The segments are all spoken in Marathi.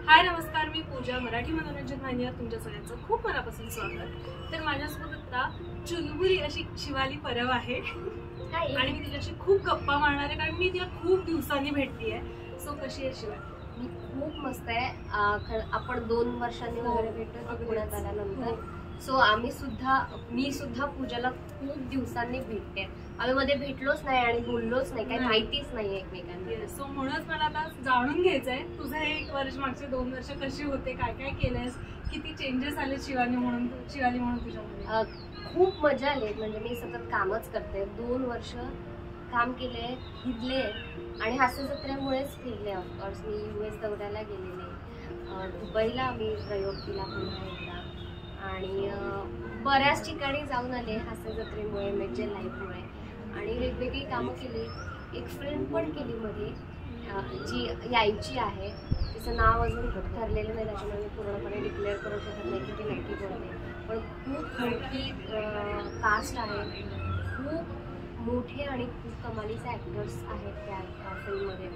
हाय नमस्कार, मी पूजा. मराठी मनोरंजन वाहिनीवर तुमच्या सगळ्यांचं खूप मनापासून स्वागत. तर माझ्यासोबत आता चुलबुली अशी शिवाली परब आहे आणि मी तिच्याशी खूप गप्पा मारणार आहे, कारण मी तिला खूप दिवसांनी भेटतीये. सो कशी आहे शिवाली? मी खूप मस्त आहे. आपण 2 वर्षांनी वगैरे भेटतो पुण्यात आल्यानंतर. सो मी सुद्धा पूजाला खूप दिवसांनी भेटते. आम्ही मध्ये भेटलोच नाही आणि बोललोच नाही, काही माहितीच नाही एकमेकांना. सो म्हणूनच मला आता जाणून घ्यायचंय तुझं हे 1 वर्ष, मागचे 2 वर्ष कशी होते, काय काय केलंयस, किती चेंजेस आले शिवाली म्हणून तुझ्यामध्ये? खूप मजा आली. म्हणजे मी सतत कामच करते. 2 वर्ष काम केले, फिरले आणि हास्य जत्रेमुळेच फिरले. ऑफकोर्स मी US दौऱ्याला गेलेले, दुबईला आम्ही प्रयोग केला पुन्हा एकदा आणि बऱ्याच ठिकाणी जाऊन आले हास्य जत्रेमुळे, मेजर लाईफमुळे. आणि वेगवेगळी कामं केली. एक फिल्म पण केली मध्ये, जी यायची आहे. तिचं नाव अजून ठरलेलं नाही, त्याच्यामुळे मी पूर्णपणे डिक्लेअर करू शकत नाही की ती नक्की कोणती. पण खूप मोठी कास्ट आहे, खूप मोठे आणि खूप कमालीचे ॲक्टर्स आहेत त्या फिल्ममध्ये.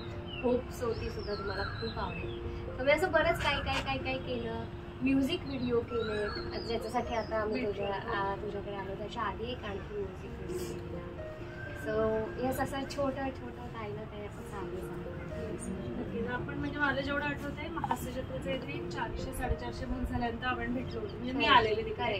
होप सो ती सुद्धा तुम्हाला खूप आवडेल. तर मी असं बरंच काय केलं. म्युझिक व्हिडिओ केले, ज्याच्यासाठी आता आम्ही तुझ्याकडे आलो. त्याच्या आधी एक आणखी म्युझिक व्हिडिओ केला. सो यस, असं छोटं काही ना काही असं चालूच आहे. आपण म्हणजे मला जेवढं आठवत आहे, हास्य जत्रेचे तरी 400-450 भाग झाल्यानंतर आपण भेटलो होतो. म्हणजे मी आलेले तिकडे.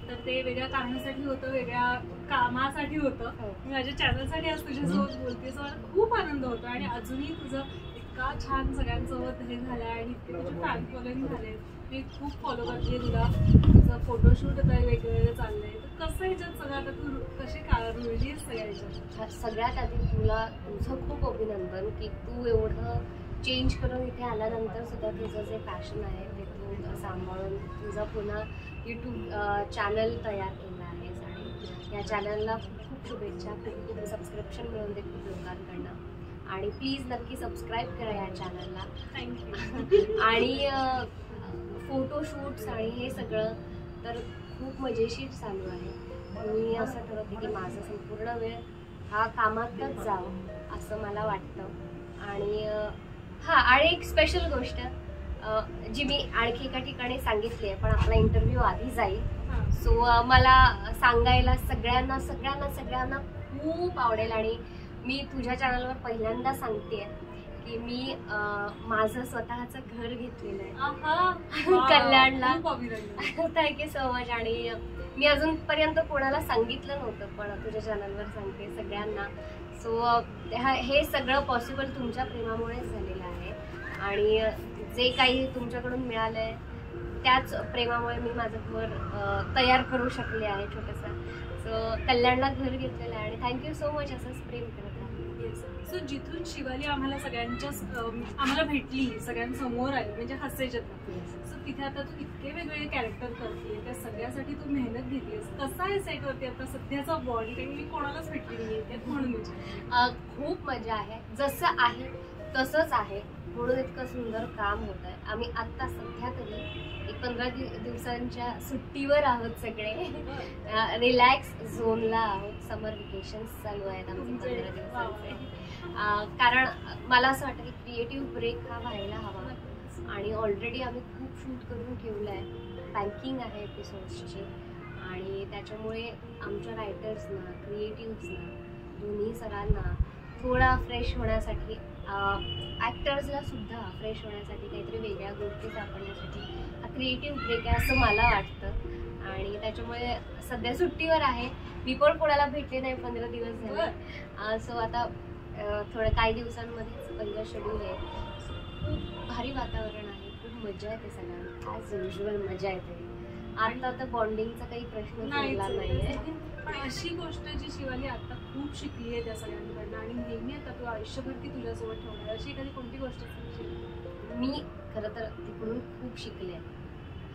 तर ते वेगळ्या कारणासाठी होतं, वेगळ्या कामासाठी होतं. मी माझ्या चॅनलसाठी आज तुझ्यासोबत बोलते. सो मला खूप आनंद होतो आणि अजूनही तुझं इतका छान सगळ्यांसोबत हे झालंय आणि इतके तुझे फॅन फॉलोइंग झाले. मी खूप फॉलो करते तुला. तुझं फोटोशूट आता वेगवेगळं चाललंय. तर कसं ह्याच्यात सगळं आता तू कशी रुळलीस सगळ्या ह्याच्यात? सगळ्यात आधी तुझं खूप अभिनंदन की तू एवढं चेंज करून इथे आल्यानंतर सुद्धा तुझं जे पॅशन आहे ते तू सांभाळून तुझं पुन्हा यूट्यूब चॅनल तयार केलं आहेस. आणि या चॅनलला खूप शुभेच्छा. खूप सबस्क्रिप्शन मिळून दे खूप लोकांकडनं. आणि प्लीज नक्की सबस्क्राईब करा या चॅनलला. थँक्यू. आणि फोटोशूट्स आणि हे सगळं तर खूप मजेशीर चालू आहे. मी असं ठरवते की माझा संपूर्ण वेळ हा कामातच जावं असं मला वाटतं. आणि आणि एक स्पेशल गोष्ट जी मी आणखी एका ठिकाणी सांगितली आहे, पण आपला इंटरव्ह्यू आधी जाईल. सो मला सांगायला सगळ्यांना खूप आवडेल. आणि मी तुझ्या चॅनलवर पहिल्यांदा सांगते की मी माझं स्वतःचं घर घेतलेलं आहे कल्याणला. Thank you so much. आणि मी अजूनपर्यंत कोणाला सांगितलं नव्हतं, पण तुझ्या चॅनलवर सांगते सगळ्यांना. सो हे सगळं पॉसिबल तुमच्या प्रेमामुळेच झालेलं आहे. आणि जे काही तुमच्याकडून मिळालंय त्याच प्रेमामुळे मी माझं घर तयार करू शकले आहे छोटंसं. सो कल्याणला घर घेतलेलं आहे. आणि थँक्यू सो मच. असंच प्रेम करत राहा. सो जिथून शिवाली आम्हाला भेटली, सगळ्यांसमोर आली म्हणजे हास्य जत्रा. सो तिथे आता तू इतके वेगवेगळे कॅरेक्टर करते, त्या सगळ्यासाठी तू मेहनत घेतलीस. कसा आहे सेटवरती आता सध्याचा बॉडी? कारण मी कोणालाच भेटली नाहीये म्हणून. खूप मजा आहे. जसं आहे तसंच आहे म्हणून इतकं सुंदर काम होत आहे. आम्ही आत्ता सध्या तरी एक 15 दिवसांच्या सुट्टीवर आहोत सगळे. रिलॅक्स झोनला आहोत. समर व्हेकेशन्स चालू आहेत आमचे 15 दिवसांचे. कारण मला असं वाटतं की क्रिएटिव्ह ब्रेक हा व्हायला हवा. आणि ऑलरेडी आम्ही खूप शूट करून ठेवलं आहे. पॅकिंग आहे एपिसोड्सची. आणि त्याच्यामुळे आमच्या रायटर्सना, क्रिएटिव्हजना, दोन्ही सरांना थोडा फ्रेश होण्यासाठी, ॲक्टर्सला सुद्धा फ्रेश होण्यासाठी, काहीतरी वेगळ्या गोष्टी सापडण्यासाठी हा क्रिएटिव्ह ब्रेक आहे असं मला वाटतं. आणि त्याच्यामुळे सध्या सुट्टीवर आहे. मी पण कोणाला भेटले नाही 15 दिवस झाले. सो आता थोडं काही दिवसांमध्येच पहिलं शेड्यूल आहे. खूप भारी वातावरण आहे. खूप मजा येते सगळ्यांना. ॲज युज्युअल मजा येते. आता तर बॉन्डिंगचा काही प्रश्न उरला नाहीये. पण अशी गोष्ट जी शिवाली आता खूप शिकली आहे त्या सगळ्यांकडनं आणि नेहमी आता तू आयुष्यभर ती तुझ्यासोबत ठेवणार, अशी एखादी कोणती गोष्ट? मी खरं तर तिकडून खूप शिकले.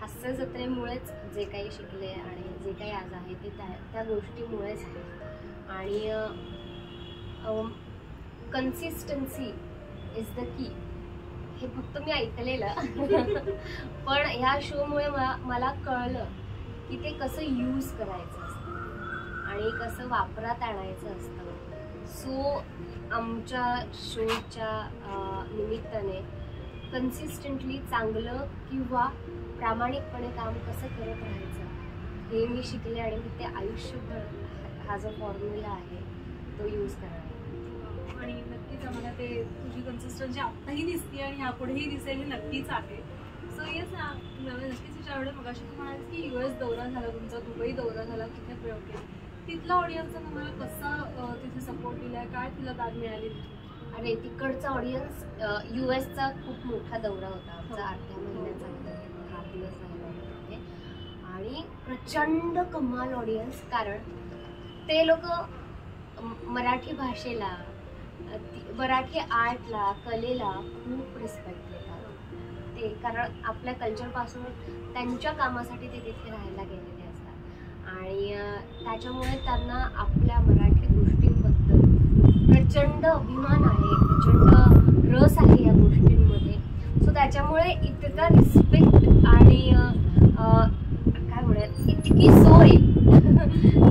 हास्य जत्रेमुळेच जे काही शिकले आणि जे काही आज आहे ते त्या गोष्टीमुळेच आहे. आणि कन्सिस्टन्सी इज द की, हे फक्त मी ऐकलेलं पण ह्या शोमुळे मला कळलं की ते कसं यूज करायचं असतं आणि कसं वापरात आणायचं असतं. सो आमच्या शोच्या निमित्ताने कन्सिस्टंटली चांगलं किंवा प्रामाणिकपणे काम कसं करत राहायचं हे मी शिकले आणि मी ते आयुष्यभर हा जो फॉर्म्युला आहे तो यूज करणार. आणि नक्कीच आम्हाला ते तुझी कन्सिस्टन्सी आत्ताही दिसते आणि यापुढेही दिसेल हे नक्कीच आहे. सो येस नक्कीच विचारलं मगाशी तू म्हणालीस की US दौरा झाला तुमचा, दुबई दौरा झाला, तिथे प्रयोग केले, तिथला ऑडियन्सचा तुम्हाला कसा तिथे सपोर्ट दिलाय, काय तिला दाद मिळाली? अरे तिकडचा ऑडियन्स US चा खूप मोठा दौरा होता आमचा, अर्ध्या महिन्याचा दिवस तिथे, आणि प्रचंड कमाल ऑडियन्स. कारण ते लोक मराठी भाषेला, मराठी आर्टला, कलेला खूप रिस्पेक्ट देतात ते. कारण आपल्या कल्चरपासून त्यांच्या कामासाठी ते तिथे राहायला गेलेले असतात आणि त्याच्यामुळे त्यांना आपल्या मराठी गोष्टींबद्दल प्रचंड अभिमान आहे, प्रचंड रस आहे या गोष्टींमध्ये. सो त्याच्यामुळे इतका रिस्पेक्ट आणि काय म्हणूयात इतकी सोय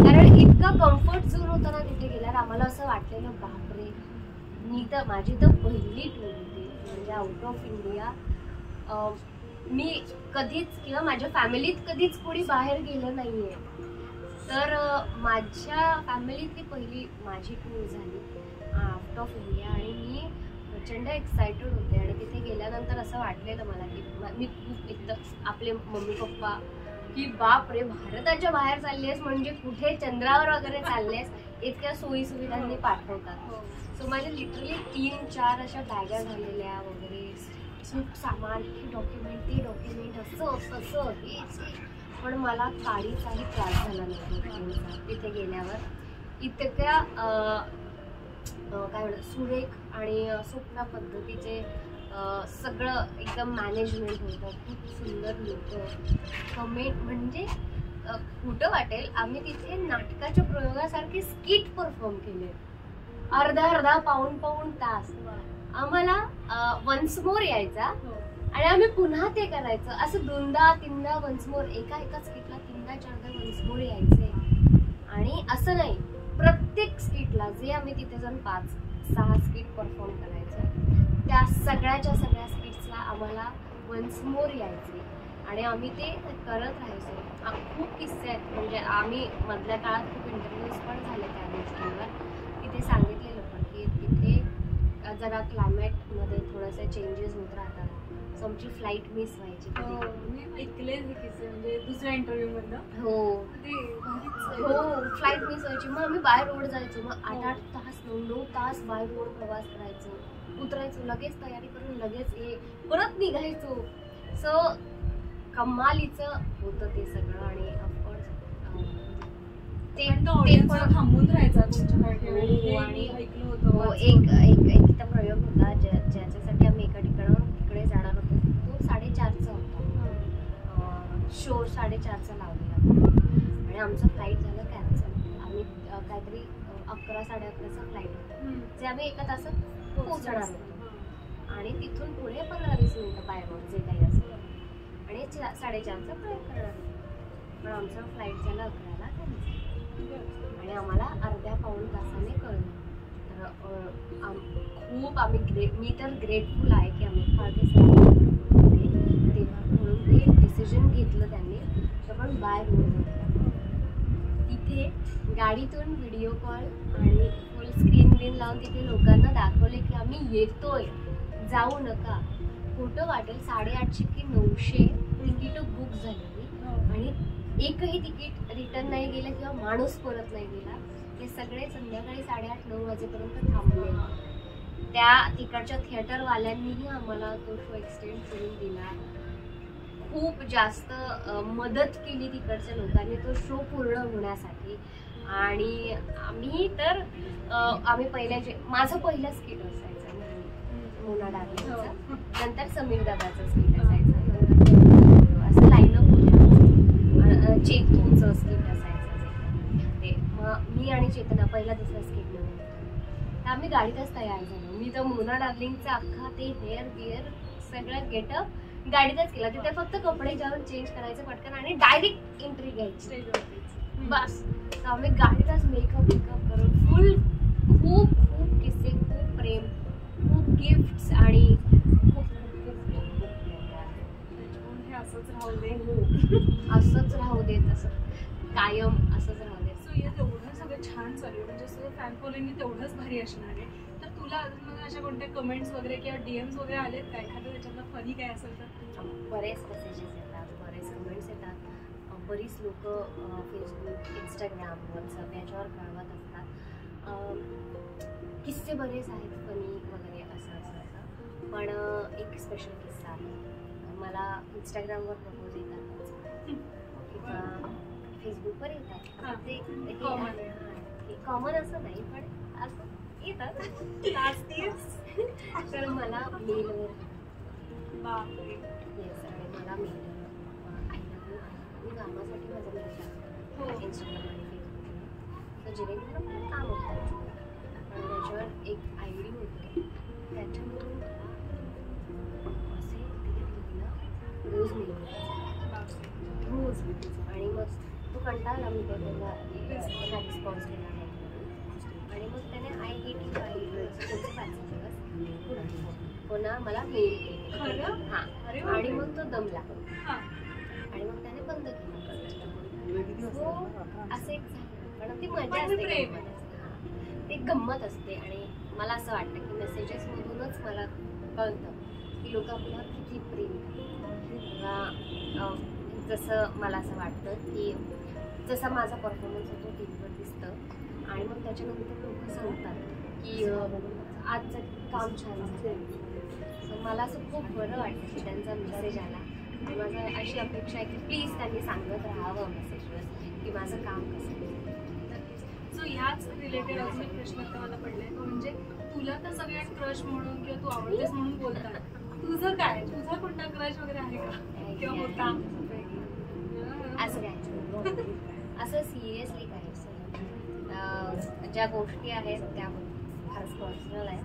कारण इतका कम्फर्ट झोन होता ना तिथे गेल्यावर. आम्हाला असं वाटलेलं बापरे, माझी तर पहिली टूर होती म्हणजे आउट ऑफ इंडिया. मी कधीच किंवा माझ्या फॅमिलीत कधीच कोणी बाहेर गेलं नाहीये, तर माझ्या फॅमिलीतली पहिली माझी टूर झाली आउट ऑफ इंडिया आणि मी प्रचंड एक्सायटेड होते. आणि तिथे गेल्यानंतर असं वाटलेलं मला की मी खूप एकदम आपले मम्मी पप्पा की बाप रे भारताच्या बाहेर चालली आहेस म्हणजे कुठे चंद्रावर वगैरे चाललेस, इतक्या सोयी सुविधांनी पाठवतात. सो माझे लिटरली 3-4 अशा बॅगा झालेल्या वगैरे, खूप सामान, हे डॉक्युमेंट ते डॉक्युमेंट, असं तसं हे. पण मला काहीचाही त्रास झाला नाही तिथे गेल्यावर. इतक्या काय म्हणतात सुरेख आणि सोप्या पद्धतीचे सगळं एकदम मॅनेजमेंट होतं, खूप सुंदर लोक, कमेंट. म्हणजे कुठं वाटेल आम्ही तिथे नाटकाच्या प्रयोगासारखे स्किट परफॉर्म केले, अर्धा पाऊण तास. आम्हाला वन्स मोर यायचा आणि आम्ही पुन्हा ते करायचं, असं 2दा-3दा वन्स मोर, एका स्किटला 3दा-4दा वन्स मोर यायचे. आणि असं नाही, प्रत्येक स्किटला जे आम्ही तिथे जाऊन 5-6 स्किट परफॉर्म करायचो त्या सगळ्या स्किट्सला आम्हाला वन्स मोर यायचे आणि आम्ही ते करत राहायचो. खूप किस्से आहेत, म्हणजे आम्ही मधल्या काळात खूप इंटरव्ह्यूज पण झाले त्या गोष्टींवर. तिथे सांगितलेलं पण की तिथे जरा क्लायमेटमध्ये थोडंसं चेंजेस होत राहतात, सो आमची फ्लाईट मिस व्हायची. मी ऐकले म्हणजे दुसऱ्या इंटरव्ह्यू मधलं. हो, फ्लाईट मिस व्हायची. मग आम्ही बाय रोड जायचो, मग 8-8 तास 9-9 तास बाय रोड प्रवास करायचो, उतरायचो, लगेच तयारी करून लगेच परत निघायचो. सो कमालीचं होतं ते सगळं. आणि ऑफकोर्स ते पण थांबून राहायचा एक प्रयोग होता ज्याच्यासाठी आम्ही एका ठिकाणाहून तिकडे जाणार होतो. तो 4:30चा होता, शो 4:30चा लावलेला आणि आमचं फ्लाईट झालं कॅन्सल. आम्ही काहीतरी 11-11:30चा फ्लाईट होता, जे आम्ही 1 तासात पोहोचणार होतो आणि तिथून पुढे 15-20 मिनिटं बाय रोड जे काही असेल आणि 4:30चा फ्लाईट करणार होतो. पण आमचा फ्लाईट झाला 11ला कॅन्सल आणि आम्हाला अर्ध्या-पाऊण तासाने कळलं. तर खूप आम्ही मी तर ग्रेटफुल आहे की आम्ही तेव्हा म्हणून ते डिसिजन घेतलं त्यांनी. तर पण बाय रोड तिथे गाडीतून व्हिडिओ कॉल आणि फुल स्क्रीन लावून तिथे लोकांना दाखवले की आम्ही येतोय, जाऊ नका. खोटं वाटेल 850 की 900 तिकीटं बुक झालेली आणि एकही तिकीट रिटर्न नाही गेलं किंवा माणूस परत नाही गेला. ते सगळे संध्याकाळी 8:30-9 वाजेपर्यंत थांबले. त्या तिकडच्या थिएटरवाल्यांनीही आम्हाला तो शो एक्सटेंड करून दिला, खूप जास्त मदत केली तिकडच्या लोकांनी तो शो पूर्ण होण्यासाठी. आणि आम्ही तर आम्ही माझं पहिलं स्किट असायचं मोना डार्लिंगचं, नंतर समीर दादाचं स्किट असायचं, नंतर असं लाईनअप होतं. चेतनचं स्किट असायचं ते. मग मी आणि चेतना पहिला दुसरा स्किट नव्हतं, तर आम्ही गाडीतच तयार झालो. मी तर मोना डार्लिंगचा अख्खा ते हेअर गिअर सगळं गेटअप गाडीतच केला. तिथे फक्त कपडे जाऊन चेंज करायचं पटकन आणि डायरेक्ट एंट्री घ्यायची बस. तर आम्ही गाडीतच मेकअप करून फुल खूप किस्से, खूप प्रेम, खूप गिफ्ट्स आणि खूप असंच राहू दे. असंच राहू दे, तसं कायम असंच राहू दे. सो यात एवढं सगळं छान चालू आहे, म्हणजे सगळं फॅन फॉलोइंग तेवढंच भारी असणार आहे. तर तुला अजून मग अशा कोणत्या कमेंट्स वगैरे किंवा DMs वगैरे आलेत का एखादं त्याच्यातलं फनी काय असेल तर? बरेच मेसेजेस येतात, बरेच कमेंट्स येतात. बरीच लोक फेसबुक, इंस्टाग्राम, व्हॉट्सअप याच्यावर कळवत असतात. किस्से बरेच आहेत फनी वगैरे असं. पण एक स्पेशल किस्सा आहे. मला इंस्टाग्रामवर प्रपोज येतात किंवा फेसबुकवर येतात. ते कॉमन असं नाही, पण असं येतात. तर मला मेलवर येस, आणि मला मेल मी कामासाठी माझा मेल टाकतो इंस्टाग्राम आणि फेसबुकला. तर जेणेकरून मला काम होतं, पण त्याच्यावर एक ID होतं, त्याच्यावरून असे तिला रोज मेल रोज. आणि मग तो कंटाळला, मी त्याला रिस्पॉन्स केला नाही. आणि मग त्याने I hate you पुन्हा मला मेल केले. हां, आणि मग तो दमला आणि मग त्याने बंद केलं. हो, असं एक झालं. पण ती मजा असते, ते गंमत असते. आणि मला असं वाटतं की मेसेजेसमधूनच मला कळतं की लोक आपल्यावर किती प्रेम करतात. जसं मला असं वाटतं की जसा माझा परफॉर्मन्स होतो टीव्हीवर दिसतं, आणि मग त्याच्यानंतर लोक सांगतात की आजचं काम छान झालं. सो मला असं खूप बरं वाटतं की त्यांचा मेसेज आला. माझं अशी अपेक्षा आहे की प्लीज त्यांनी सांगत राहावं मेसेजवर की माझं काम कसं आहे. सो ह्याच रिलेटेड अजून एक प्रश्न आता मला पडलाय, तो म्हणजे तुला तर सगळ्यात क्रश म्हणून किंवा तू आवडतेस म्हणून बोलतात, तुझं काय, तुझा कोणता क्रश वगैरे आहे का किंवा होता? असं काय, असं सिरियसली काय, ज्या गोष्टी आहेत त्या फारच पर्सनल आहेत.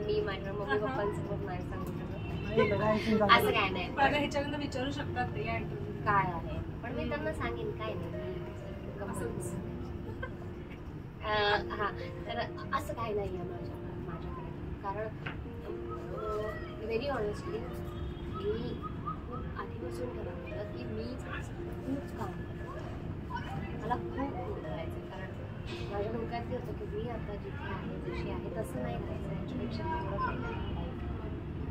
मी माझ्या मम्मी पप्पांसमोर नाही सांगू शकत. असं काय नाही, मला ह्याच्यानंतर विचारू शकतात ते काय आहे, पण मी त्यांना सांगेन काय नाही. हां, तर असं काय नाही आहे माझ्याकडे. कारण व्हेरी ऑनेस्टली मी खूप आधीपासून ठरवलं की मी खूप काम करते, मला खूप करायचं. कारण माझ्या डोक्यात ते होतं की मी आता जिथे आहे, जशी आहे तसं नाही राहायचं, याच्यापेक्षा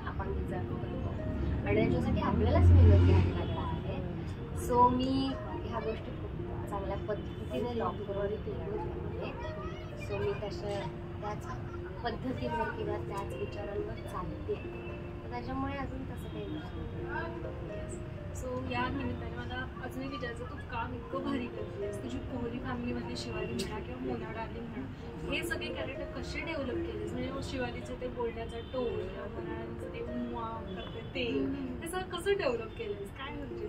आपण डिझर्व करतो आणि त्याच्यासाठी आपल्यालाच मेहनत घ्यावी लागणार आहे. सो मी ह्या गोष्टी खूप चांगल्या पद्धतीने लॉक करून केल्या. सो मी त्याच पद्धतीवर किंवा त्याच विचारांवर चालते, तर त्याच्यामुळे अजून तसं काही नसतं. सो या निमित्ताने मला अजून एक विचारायचं, तू काम इतकं भारी करतेस, तुझी कोहली फॅमिलीमध्ये शिवाली म्हणा किंवा मोना डार्लिंग म्हणा, हे सगळे कॅरेक्टर कसे डेव्हलप केलेस? म्हणजे शिवालीचं ते बोलण्याचा टोन किंवा मोना डार्लिंगचं ते मुआ करते ते सगळं कसं डेव्हलप केलेस? काय म्हणजे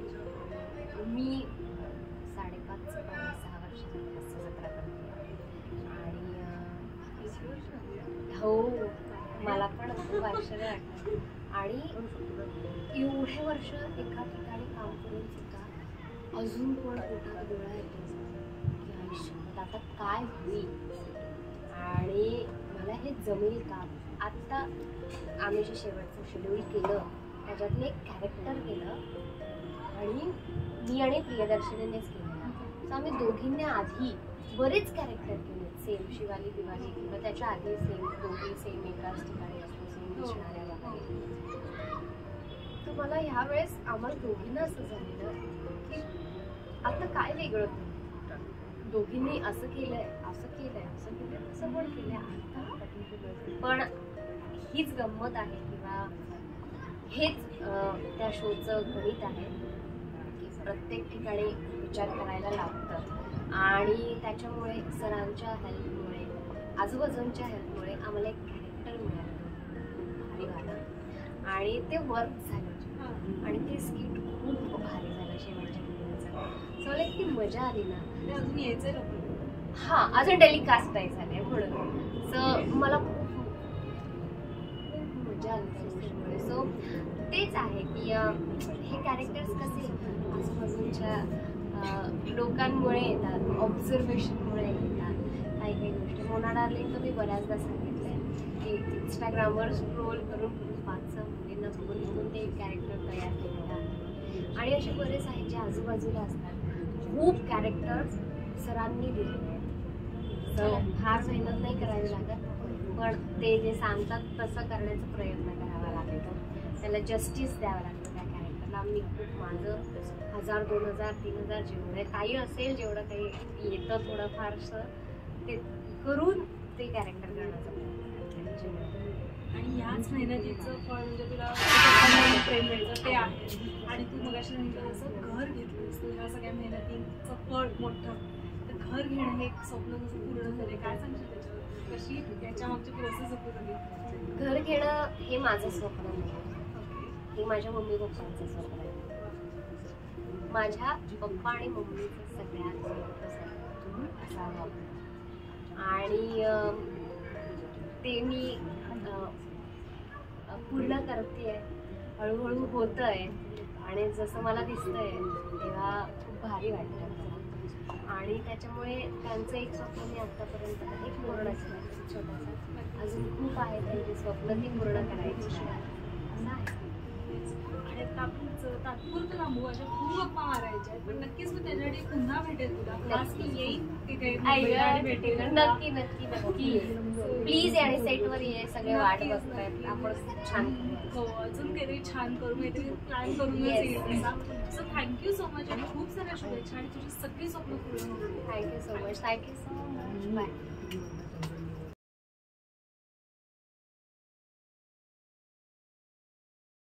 मी 5.5-6 वर्षाची हास्यजत्रा करते आणि हो, मला पण खूप आश्चर्य वाटतं. आणि एवढे वर्ष एका ठिकाणी काम करून सुद्धा अजून पण पोटात गोळा येतो की आयुष्यात आता काय होईल आणि मला हे जमेल का. आत्ता आम्ही जे शेवटचं शेड्यूल केलं त्याच्यातलं एक कॅरेक्टर केलं आणि मी आणि प्रियदर्शनीनेच केलेलं. सो आम्ही दोघींनी आधी बरेच कॅरेक्टर केले, सेम शिवाली दिवाली किंवा त्याच्या आधी सेम दोघी सेम एकाच ठिकाणी असतो, सेम दिसणाऱ्या वगैरे. तर मला ह्यावेळेस आम्हाला दोघींना असं झालेलं की आता काय वेगळं करू, दोघींनी असं केलंय असं केलंय असं केलंय तसं पण केलंय आता. पण हीच गंमत आहे किंवा हेच त्या शोचं गणित आहे की प्रत्येक ठिकाणी विचार करायला लागतं. आणि त्याच्यामुळे सरांच्या हेल्पमुळे, आजूबाजूंच्या हेल्पमुळे आम्हाला एक कॅरेक्टर मिळालं भारी वाटलं आणि ते वर्क झालं आणि ते स्किट खूप भारी झालं शेवटच्या मुलांचं. सो मला इतकी मजा आली ना. अजून यायचं ना? हां, अजून टेलिकास्ट नाही झाले म्हणून. सो मला खूप मजा आली त्याच्यामुळे. सो तेच आहे की हे कॅरेक्टर्स कसे आजूबाजूच्या लोकांमुळे येतात, ऑब्झर्वेशनमुळे येतात काही काही गोष्टी. मोना डार्लिंग तर मी बऱ्याचदा सांगितलं आहे की इंस्टाग्रामवर स्क्रोल करून 5-6 मुलींना बघून ते कॅरेक्टर तयार केलेलं आहे. आणि असे बरेच आहेत जे आजूबाजूला असतात. खूप कॅरेक्टर्स सरांनी दिलेले आहेत. फार मेहनत नाही करावी लागत, पण ते जे सांगतात तसं करण्याचा प्रयत्न करावा लागतो. त्याला जस्टिस द्यावं लागतं त्या कॅरेक्टरला. मी खूप माझं 1000, 2000, 3000 जेवढं काही असेल, जेवढं काही येतं थोडंफारसं ते करून ते कॅरेक्टर करण्याचा प्रयत्न करते. आणि याच मेहनतीचं फळ म्हणजे तुला प्रेम मिळतं ते आहे. आणि तू मगाशी सांगितलं जसं घर घेतलंस तू, ह्या सगळ्या मेहनतीचं फळ मोठं, तर घर घेणं हे एक स्वप्न जसं पूर्ण झाले, काय सांगशील त्याच्यावर? कशी याच्या मागची प्रोसेस होती सगळी? घर घेणं हे माझं स्वप्न नाही, हे माझ्या मम्मी पप्पांचं स्वप्न आहे. माझ्या पप्पा आणि मम्मीचं सगळ्यात असावं आणि ते मी पूर्ण करते. हळूहळू होत आहे आणि जसं मला दिसतंय तेव्हा खूप भारी वाटतं. आणि त्याच्यामुळे त्यांचं एक स्वप्न मी आत्तापर्यंत एक पूर्ण केलं छोटंसं. अजून खूप आहे त्यांची स्वप्न ती पूर्ण करायची असं आहे. आणि आपण तात्पुरतं थांबू, अशा खूप गप्पा मारायच्या आहेत, पण नक्कीच मी त्याच्यासाठी पुन्हा भेटेल तुला. खास मी येईन तिथे आणि भेटेल. नक्की नक्की नक्की प्लीज. आणि सेटवर ये, सगळे वाट बघतायत, आपण छान हो अजून काहीतरी छान करू, काहीतरी प्लॅन करूनच येईल तसा. सो थँक्यू सो मच आणि खूप साऱ्या शुभेच्छा आणि तुझी सगळी स्वप्न पूर्ण होतील. Thank you so much. बाय.